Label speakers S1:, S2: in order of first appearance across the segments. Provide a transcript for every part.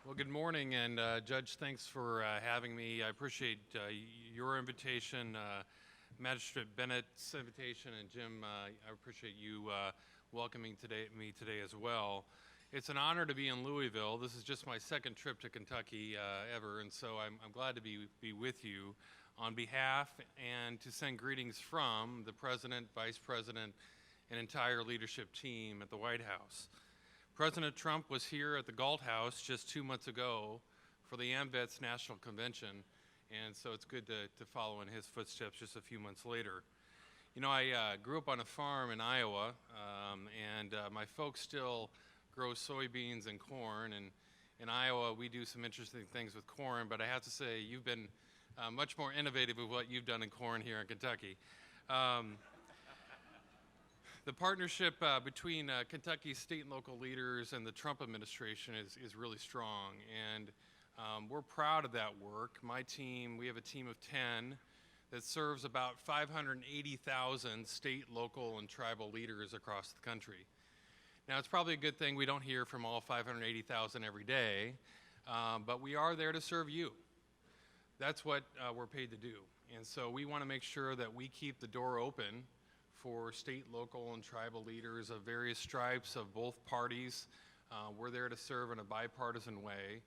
S1: Well, good morning, and Judge, thanks for having me. I appreciate your invitation, Magistrate Bennett's invitation, and Jim, I appreciate you welcoming me today as well. It's an honor to be in Louisville. This is just my second trip to Kentucky ever, and so I'm glad to be with you on behalf and to send greetings from the President, Vice President, and entire leadership team at the White House. President Trump was here at the Galt House just 2 months ago for the AMVETS National Convention, and so it's good to follow in his footsteps just a few months later. You know, I grew up on a farm in Iowa, and my folks still grow soybeans and corn, and in Iowa we do some interesting things with corn, but I have to say you've been much more innovative with what you've done in corn here in Kentucky. The partnership between Kentucky's state and local leaders and the Trump administration is really strong, and we're proud of that work. My team, we have a team of 10 that serves about 580,000 state, local, and tribal leaders across the country. Now, it's probably a good thing we don't hear from all 580,000 every day, but we are there to serve you. That's what we're paid to do, and so we want to make sure that we keep the door open for state, local, and tribal leaders of various stripes of both parties. We're there to serve in a bipartisan way,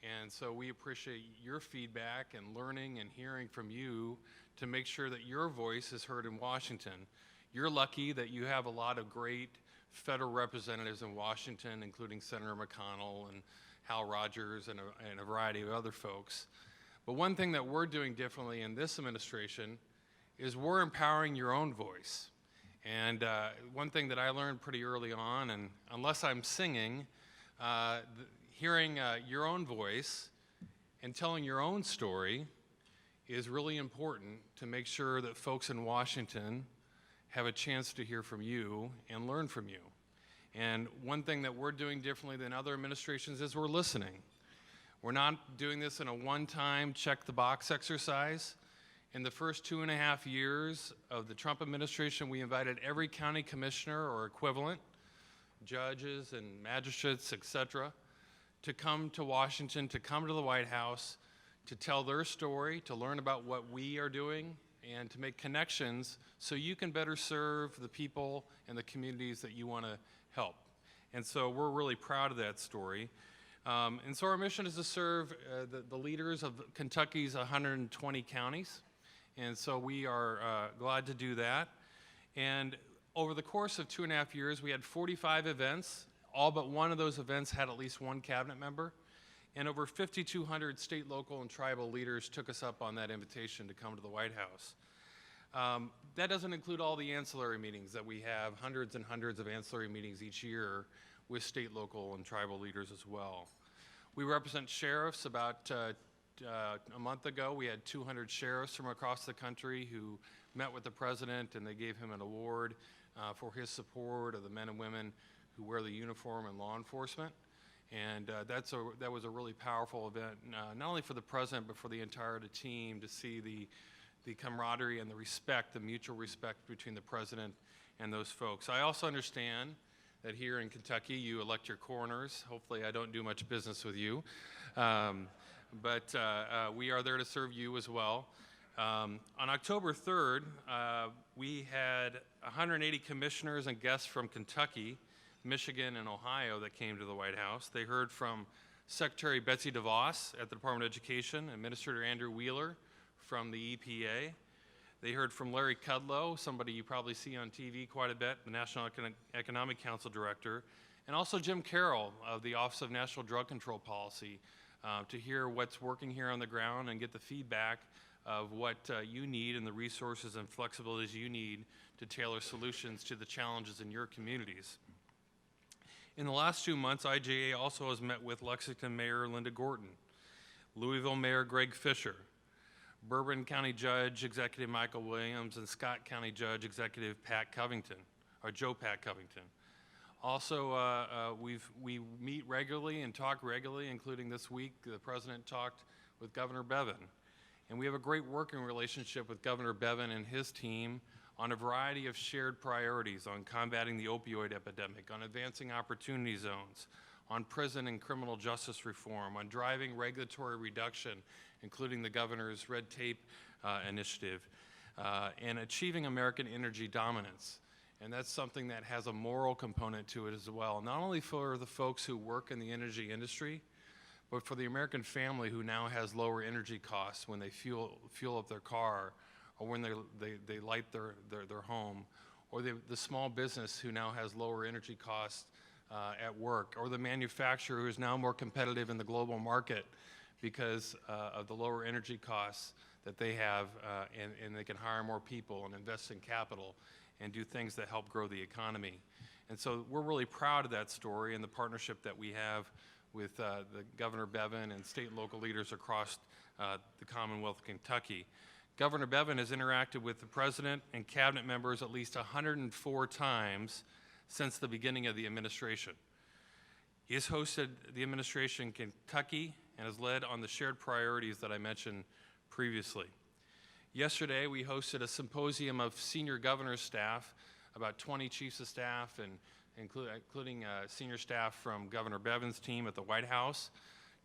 S1: and so we appreciate your feedback and learning and hearing from you to make sure that your voice is heard in Washington. You're lucky that you have a lot of great federal representatives in Washington, including Senator McConnell and Hal Rogers and a variety of other folks. But one thing that we're doing differently in this administration is we're empowering your own voice. And one thing that I learned pretty early on, and unless I'm singing, hearing your own voice and telling your own story is really important to make sure that folks in Washington have a chance to hear from you and learn from you. And one thing that we're doing differently than other administrations is we're listening. We're not doing this in a one-time check-the-box exercise. In the first 2.5 years of the Trump administration, we invited every county commissioner or equivalent, judges and magistrates, et cetera, to come to Washington, to come to the White House, to tell their story, to learn about what we are doing, and to make connections so you can better serve the people and the communities that you want to help. And so we're really proud of that story. And so our mission is to serve the leaders of Kentucky's 120 counties. And so we are glad to do that. And over the course of 2.5 years, we had 45 events. All but one of those events had at least one cabinet member. And over 5,200 state, local, and tribal leaders took us up on that invitation to come to the White House. That doesn't include all the ancillary meetings that we have, hundreds and hundreds of ancillary meetings each year with state, local, and tribal leaders as well. We represent sheriffs. About a month ago, we had 200 sheriffs from across the country who met with the president, and they gave him an award for his support of the men and women who wear the uniform in law enforcement. And that was a really powerful event, not only for the president, but for the entire team to see the camaraderie and the respect, the mutual respect between the president and those folks. I also understand that here in Kentucky, you elect your coroners. Hopefully I don't do much business with you. But we are there to serve you as well. On October 3rd, we had 180 commissioners and guests from Kentucky, Michigan, and Ohio that came to the White House. They heard from Secretary Betsy DeVos at the Department of Education, Administrator Andrew Wheeler from the EPA. They heard from Larry Kudlow, somebody you probably see on TV quite a bit, the National Economic Council Director, and also Jim Carroll of the Office of National Drug Control Policy, to hear what's working here on the ground and get the feedback of what you need and the resources and flexibilities you need to tailor solutions to the challenges in your communities. In the last 2 months, IJA also has met with Lexington Mayor Linda Gorton, Louisville Mayor Greg Fisher, Bourbon County Judge Executive Michael Williams, and Scott County Judge Executive Joe Pat Covington. Also, we meet regularly and talk regularly, including this week, the president talked with Governor Bevin. And we have a great working relationship with Governor Bevin and his team on a variety of shared priorities on combating the opioid epidemic, on advancing opportunity zones, on prison and criminal justice reform, on driving regulatory reduction, including the governor's red tape initiative, and achieving American energy dominance. And that's something that has a moral component to it as well, not only for the folks who work in the energy industry, but for the American family who now has lower energy costs when they fuel up their car, or when they light their home, or the small business who now has lower energy costs at work, or the manufacturer who is now more competitive in the global market because of the lower energy costs that they have, and they can hire more people and invest in capital and do things that help grow the economy. And so we're really proud of that story and the partnership that we have with the Governor Bevin and state and local leaders across the Commonwealth of Kentucky. Governor Bevin has interacted with the President and cabinet members at least 104 times since the beginning of the administration. He has hosted the administration in Kentucky and has led on the shared priorities that I mentioned previously. Yesterday, we hosted a symposium of senior governor's staff, about 20 chiefs of staff, and including senior staff from Governor Bevin's team at the White House,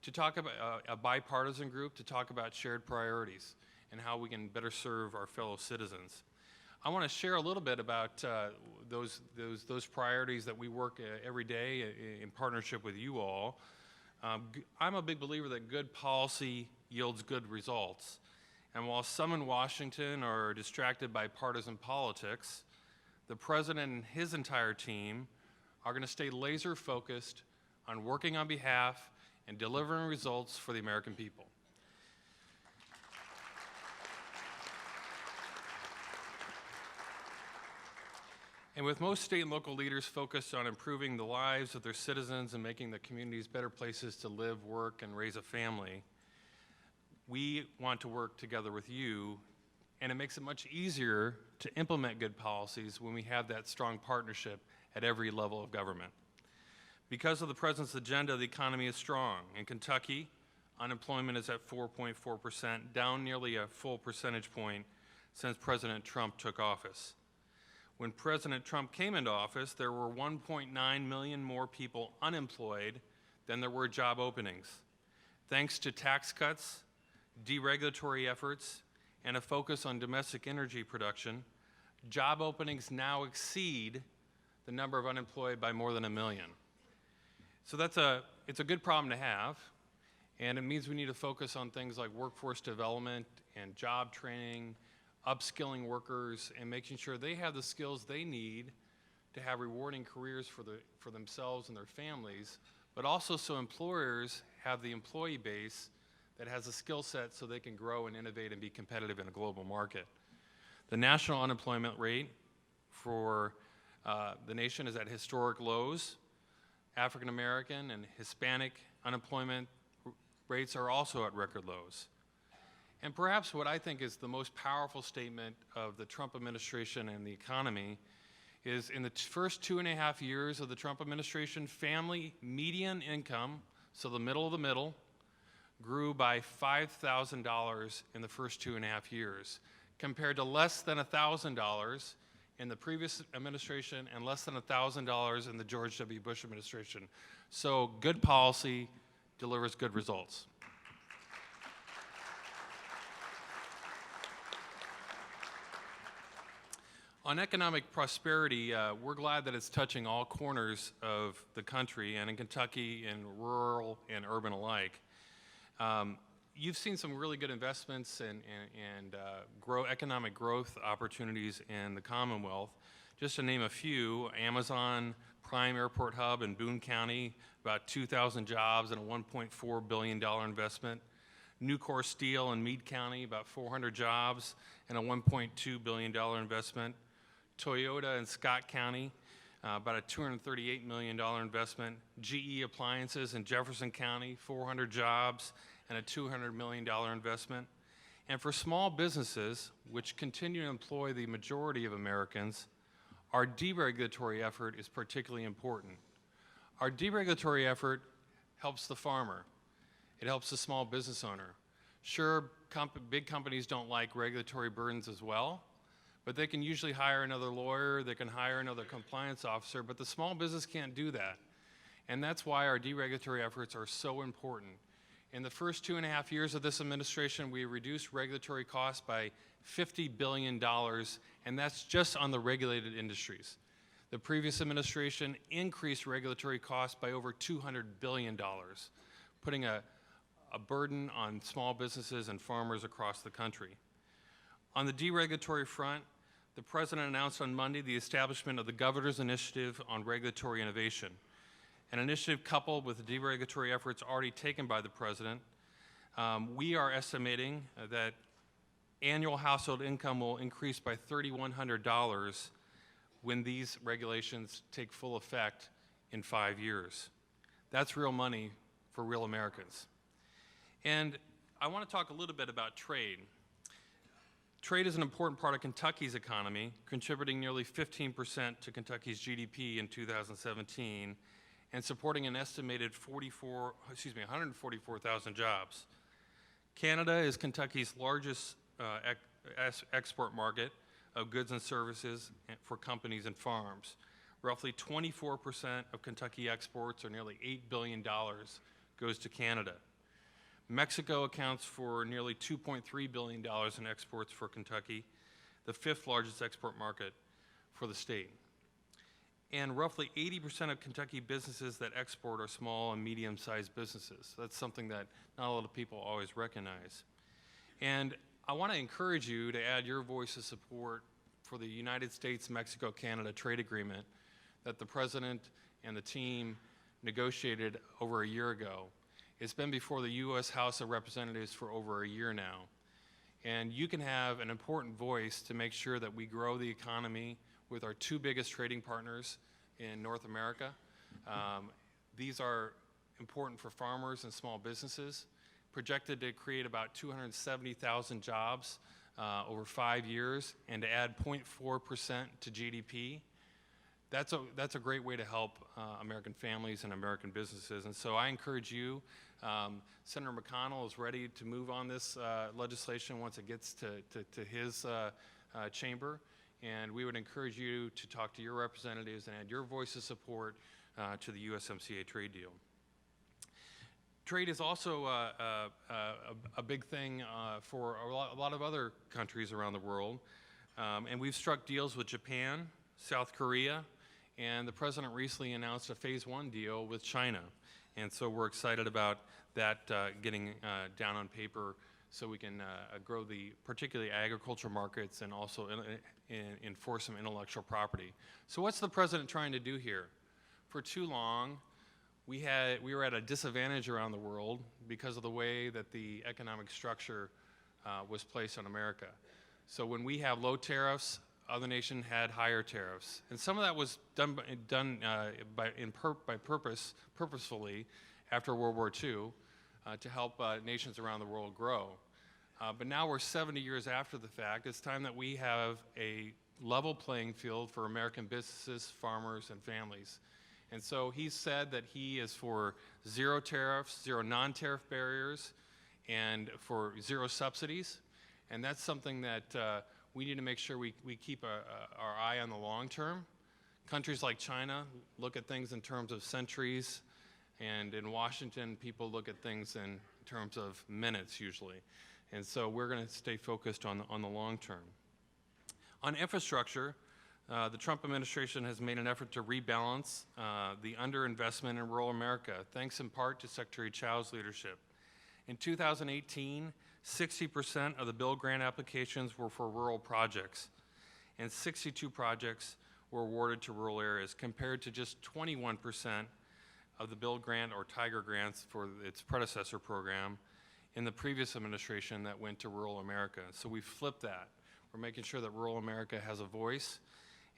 S1: to talk about a bipartisan group to talk about shared priorities and how we can better serve our fellow citizens. I want to share a little bit about those priorities that we work every day in partnership with you all. I'm a big believer that good policy yields good results. And while some in Washington are distracted by partisan politics, the President and his entire team are going to stay laser focused on working on behalf and delivering results for the American people. And with most state and local leaders focused on improving the lives of their citizens and making the communities better places to live, work, and raise a family, we want to work together with you, and it makes it much easier to implement good policies when we have that strong partnership at every level of government. Because of the President's agenda, the economy is strong. In Kentucky, unemployment is at 4.4%, down nearly a full percentage point since President Trump took office. When President Trump came into office, there were 1.9 million more people unemployed than there were job openings. Thanks to tax cuts, deregulatory efforts, and a focus on domestic energy production, job openings now exceed the number of unemployed by more than 1 million. So it's a good problem to have, and it means we need to focus on things like workforce development and job training, upskilling workers, and making sure they have the skills they need to have rewarding careers for themselves and their families, but also so employers have the employee base that has a skill set so they can grow and innovate and be competitive in a global market. The national unemployment rate for the nation is at historic lows. African American and Hispanic unemployment rates are also at record lows. And perhaps what I think is the most powerful statement of the Trump administration and the economy is in the first 2.5 years of the Trump administration, family median income, so the middle of the middle, grew by $5,000 in the first 2.5 years, compared to less than $1,000 in the previous administration and less than $1,000 in the George W. Bush administration. So good policy delivers good results. On economic prosperity, we're glad that it's touching all corners of the country, and in Kentucky, and rural and urban alike. You've seen some really good investments and economic growth opportunities in the Commonwealth. Just to name a few, Amazon Prime Airport Hub in Boone County, about 2,000 jobs and a $1.4 billion investment. Nucor Steel in Meade County, about 400 jobs and a $1.2 billion investment. Toyota in Scott County, about a $238 million investment. GE Appliances in Jefferson County, 400 jobs and a $200 million investment. And for small businesses, which continue to employ the majority of Americans, our deregulatory effort is particularly important. Our deregulatory effort helps the farmer. It helps the small business owner. Sure, big companies don't like regulatory burdens as well, but they can usually hire another lawyer, they can hire another compliance officer, but the small business can't do that. And that's why our deregulatory efforts are so important. In the first 2.5 years of this administration, we reduced regulatory costs by $50 billion, and that's just on the regulated industries. The previous administration increased regulatory costs by over $200 billion, putting a burden on small businesses and farmers across the country. On the deregulatory front, the President announced on Monday the establishment of the Governor's Initiative on Regulatory Innovation, an initiative coupled with the deregulatory efforts already taken by the President. We are estimating that annual household income will increase by $3,100 when these regulations take full effect in 5 years. That's real money for real Americans. And I want to talk a little bit about trade. Trade is an important part of Kentucky's economy, contributing nearly 15% to Kentucky's GDP in 2017 and supporting an estimated 144,000 jobs. Canada is Kentucky's largest export market of goods and services for companies and farms. Roughly 24% of Kentucky exports, or nearly $8 billion, goes to Canada. Mexico accounts for nearly $2.3 billion in exports for Kentucky, the 5th largest export market for the state. And roughly 80% of Kentucky businesses that export are small and medium-sized businesses. That's something that not a lot of people always recognize. And I want to encourage you to add your voice of support for the United States-Mexico-Canada trade agreement that the President and the team negotiated over a year ago. It's been before the U.S. House of Representatives for over a year now. And you can have an important voice to make sure that we grow the economy with our 2 biggest trading partners in North America. These are important for farmers and small businesses, projected to create about 270,000 jobs over 5 years and to add 0.4% to GDP. That's a great way to help American families and American businesses. And so I encourage you, Senator McConnell is ready to move on this legislation once it gets to his chamber. And we would encourage you to talk to your representatives and add your voice of support to the USMCA trade deal. Trade is also a big thing for a lot of other countries around the world. And we've struck deals with Japan, South Korea, and the President recently announced a phase 1 deal with China. And so we're excited about that getting down on paper so we can grow the particularly agricultural markets and also enforce some intellectual property. So what's the President trying to do here? For too long, we were at a disadvantage around the world because of the way that the economic structure was placed on America. So when we have low tariffs, other nations had higher tariffs. And some of that was done purposefully after World War II to help nations around the world grow. But now we're 70 years after the fact. It's time that we have a level playing field for American businesses, farmers, and families. And so he said that he is for 0 tariffs, 0 non-tariff barriers, and for 0 subsidies. And that's something that we need to make sure we keep our eye on the long term. Countries like China look at things in terms of centuries, and in Washington, people look at things in terms of minutes usually. And so we're going to stay focused on the long term. On infrastructure, the Trump administration has made an effort to rebalance the underinvestment in rural America, thanks in part to Secretary Chow's leadership. In 2018, 60% of the bill grant applications were for rural projects, and 62 projects were awarded to rural areas, compared to just 21% of the bill grant or Tiger grants for its predecessor program in the previous administration that went to rural America. So we flipped that. We're making sure that rural America has a voice.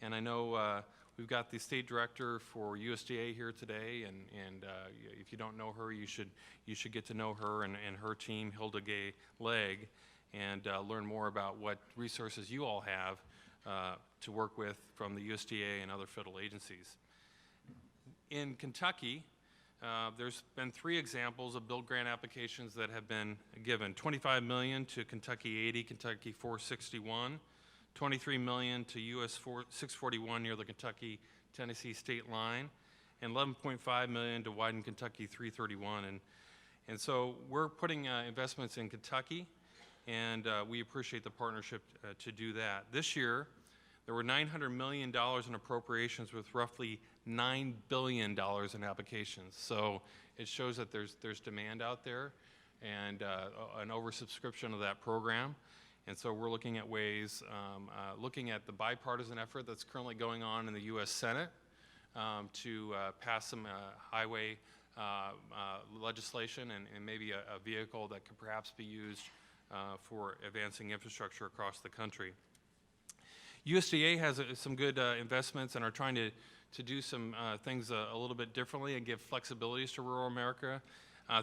S1: And I know we've got the state director for USDA here today, and if you don't know her, you should get to know her and her team, Hilda Gay-Legg, and learn more about what resources you all have to work with from the USDA and other federal agencies. In Kentucky, there's been 3 examples of bill grant applications that have been given. $25 million to Kentucky 80, Kentucky 461, $23 million to US 641 near the Kentucky-Tennessee state line, and $11.5 million to widen Kentucky 331. And so we're putting investments in Kentucky, and we appreciate the partnership to do that. This year, there were $900 million in appropriations with roughly $9 billion in applications. So it shows that there's demand out there and an oversubscription of that program. And so we're looking at ways, looking at the bipartisan effort that's currently going on in the U.S. Senate to pass some highway legislation and maybe a vehicle that could perhaps be used for advancing infrastructure across the country. USDA has some good investments and are trying to do some things a little bit differently and give flexibilities to rural America.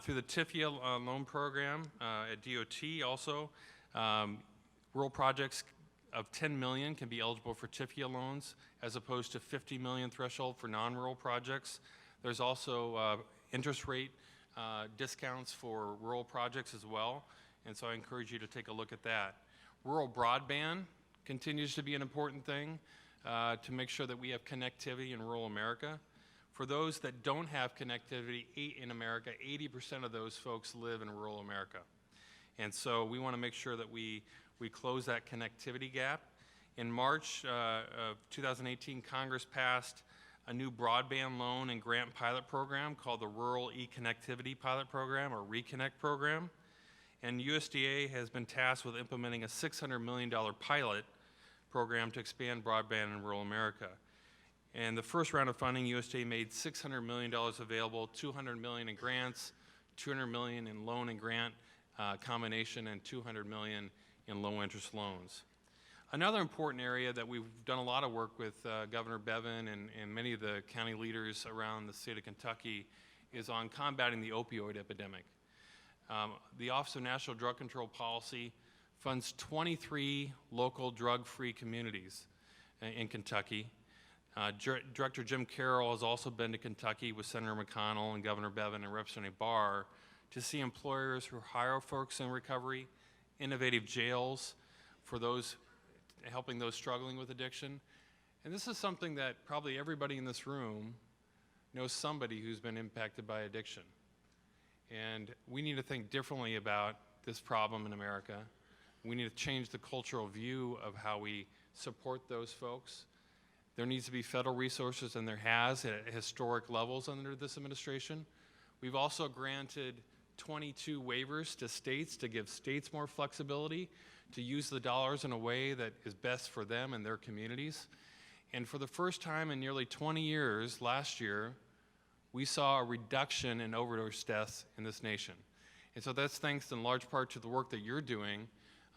S1: Through the TIFIA loan program at DOT also, rural projects of 10 million can be eligible for TIFIA loans as opposed to 50 million threshold for non-rural projects. There's also interest rate discounts for rural projects as well, and so I encourage you to take a look at that. Rural broadband continues to be an important thing to make sure that we have connectivity in rural America. For those that don't have connectivity in America, 80% of those folks live in rural America. And so we want to make sure that we close that connectivity gap. In March of 2018, Congress passed a new broadband loan and grant pilot program called the Rural E-Connectivity Pilot Program, or ReConnect program. And USDA has been tasked with implementing a $600 million pilot program to expand broadband in rural America. And the first round of funding, USDA made $600 million available, $200 million in grants, $200 million in loan and grant combination, and $200 million in low-interest loans. Another important area that we've done a lot of work with Governor Bevin and many of the county leaders around the state of Kentucky is on combating the opioid epidemic. The Office of National Drug Control Policy funds 23 local drug-free communities in Kentucky. Director Jim Carroll has also been to Kentucky with Senator McConnell and Governor Bevin and Representative Barr to see employers who hire folks in recovery, innovative jails for those, helping those struggling with addiction. And this is something that probably everybody in this room knows somebody who's been impacted by addiction. And we need to think differently about this problem in America. We need to change the cultural view of how we support those folks. There needs to be federal resources, and there has at historic levels under this administration. We've also granted 22 waivers to states to give states more flexibility to use the dollars in a way that is best for them and their communities. And for the first time in nearly 20 years, last year, we saw a reduction in overdose deaths in this nation. And so that's thanks in large part to the work that you're doing,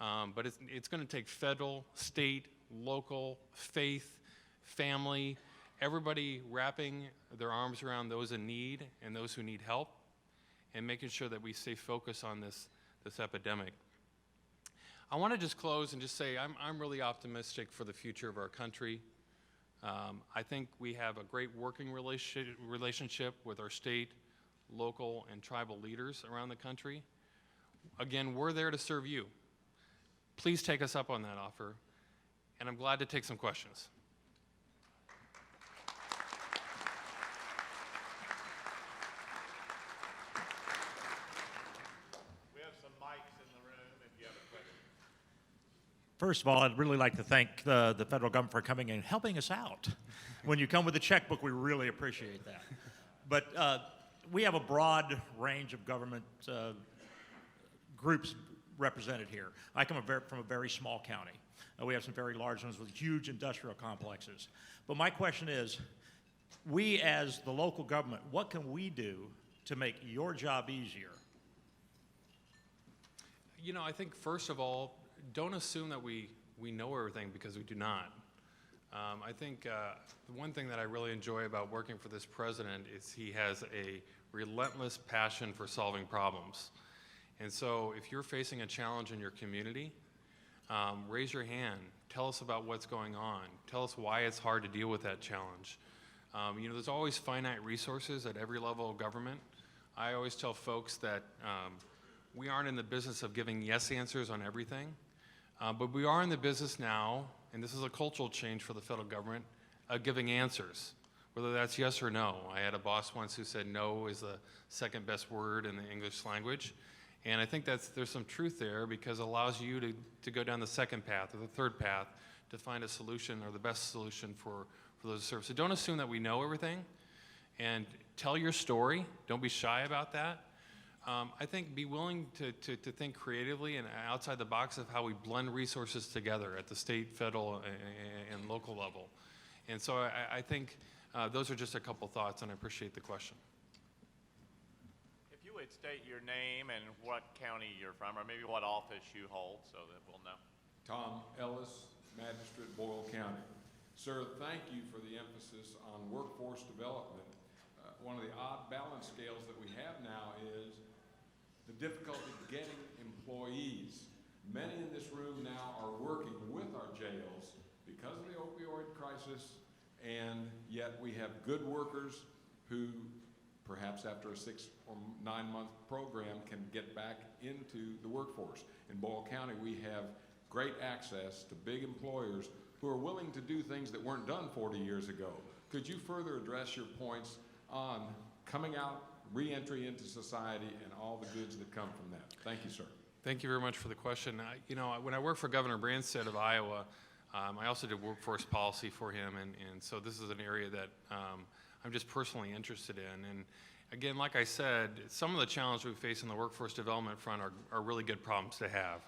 S1: but it's going to take federal, state, local, faith, family, everybody wrapping their arms around those in need and those who need help, and making sure that we stay focused on this epidemic. I want to just close and just say I'm really optimistic for the future of our country. I think we have a great working relationship with our state, local, and tribal leaders around the country. Again, we're there to serve you. Please take us up on that offer, and I'm glad to take some questions.
S2: First of all, I'd really like to thank the federal government for coming and helping us out. When you come with a checkbook, we really appreciate that. But we have a broad range of government groups represented here. I come from a very small county. We have some very large ones with huge industrial complexes. But my question is, we as the local government, what can we do to make your job easier?
S1: You know, I think first of all, don't assume that we know everything, because we do not. I think the one thing that I really enjoy about working for this president is he has a relentless passion for solving problems. And so if you're facing a challenge in your community, raise your hand. Tell us about what's going on. Tell us why it's hard to deal with that challenge. You know, there's always finite resources at every level of government. I always tell folks that we aren't in the business of giving yes answers on everything. But we are in the business now, and this is a cultural change for the federal government, of giving answers whether that's yes or no. I had a boss once who said no is the second best word in the English language. And I think there's some truth there, because it allows you to go down the second path or the third path to find a solution or the best solution for those services. So don't assume that we know everything, and tell your story. Don't be shy about that. I think be willing to think creatively and outside the box of how we blend resources together at the state, federal, and local level. And so I think those are just a couple thoughts, and I appreciate the question.
S3: If you would state your name and what county you're from, or maybe what office you hold, so that we'll know.
S4: Tom Ellis, Magistrate, Boyle County. Sir, thank you for the emphasis on workforce development. One of the odd balance scales that we have now is the difficulty getting employees. Many in this room now are working with our jails because of the opioid crisis, and yet we have good workers who perhaps after a 6 or 9 month program can get back into the workforce. In Boyle County, we have great access to big employers who are willing to do things that weren't done 40 years ago. Could you further address your points on coming out, re-entry into society, and all the goods that come from that? Thank you, sir.
S1: Thank you very much for the question. You know, when I worked for Governor Branstad of Iowa, I also did workforce policy for him, and so this is an area that I'm just personally interested in. And again, like I said, some of the challenges we face in the workforce development front are really good problems to have.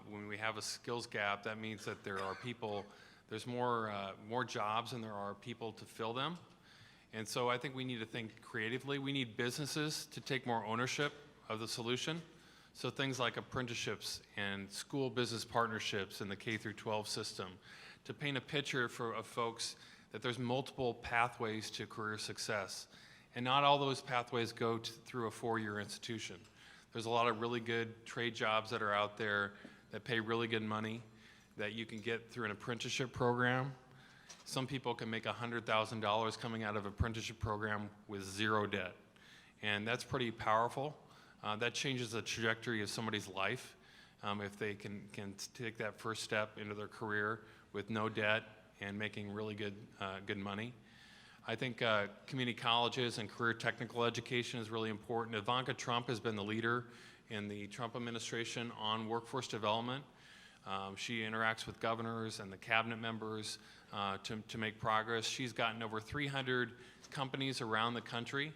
S1: When we have a skills gap, that means that there are people, there's more jobs than there are people to fill them. And so I think we need to think creatively. We need businesses to take more ownership of the solution. So things like apprenticeships and school business partnerships in the K through 12 system, to paint a picture of folks that there's multiple pathways to career success. And not all those pathways go through a 4-year institution. There's a lot of really good trade jobs that are out there that pay really good money that you can get through an apprenticeship program. Some people can make $100,000 coming out of an apprenticeship program with 0 debt. And that's pretty powerful. That changes the trajectory of somebody's life if they can take that first step into their career with no debt and making really good money. I think community colleges and career technical education is really important. Ivanka Trump has been the leader in the Trump administration on workforce development. She interacts with governors and the cabinet members to make progress. She's gotten over 300 companies around the country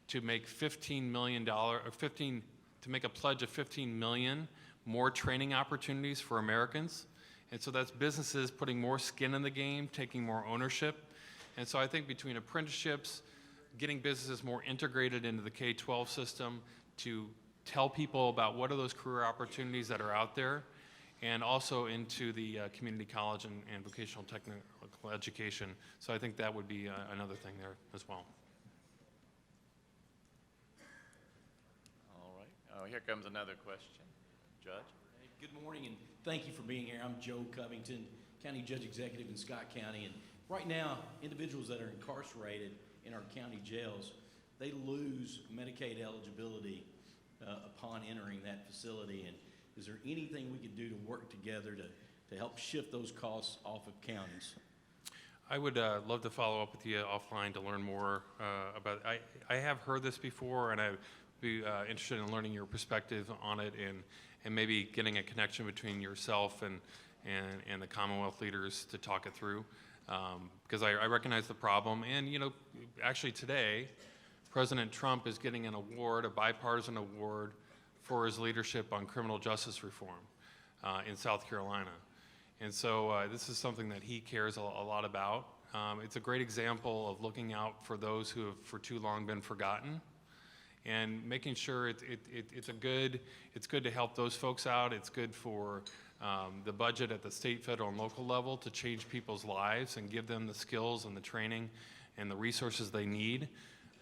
S1: to make $15 million, to make a pledge of 15 million more training opportunities for Americans. And so that's businesses putting more skin in the game, taking more ownership. And so I think between apprenticeships, getting businesses more integrated into the K-12 system to tell people about what are those career opportunities that are out there, and also into the community college and vocational technical education. So I think that would be another thing there as well.
S3: All right. Oh, here comes another question. Judge?
S5: Hey, good morning, and thank you for being here. I'm Joe Covington, County Judge Executive in Scott County. And right now, individuals that are incarcerated in our county jails, they lose Medicaid eligibility upon entering that facility. And is there anything we could do to work together to help shift those costs off of counties?
S1: I would love to follow up with you offline to learn more about it. I have heard this before, and I'd be interested in learning your perspective on it, and maybe getting a connection between yourself and the Commonwealth leaders to talk it through, because I recognize the problem. And you know, actually today, President Trump is getting an award, a bipartisan award, for his leadership on criminal justice reform in South Carolina. And so this is something that he cares a lot about. It's a great example of looking out for those who have for too long been forgotten, and making sure it's good to help those folks out. It's good for the budget at the state, federal, and local level to change people's lives and give them the skills and the training and the resources they need.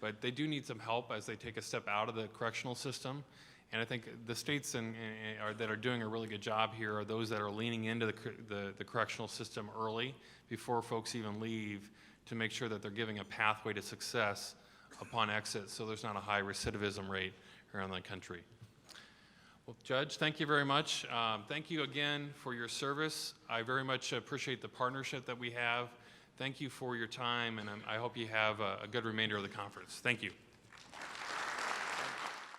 S1: But they do need some help as they take a step out of the correctional system. And I think the states that are doing a really good job here are those that are leaning into the correctional system early, before folks even leave, to make sure that they're giving a pathway to success upon exit, so there's not a high recidivism rate around the country. Well, Judge, thank you very much. Thank you again for your service. I very much appreciate the partnership that we have. Thank you for your time, and I hope you have a good remainder of the conference. Thank you.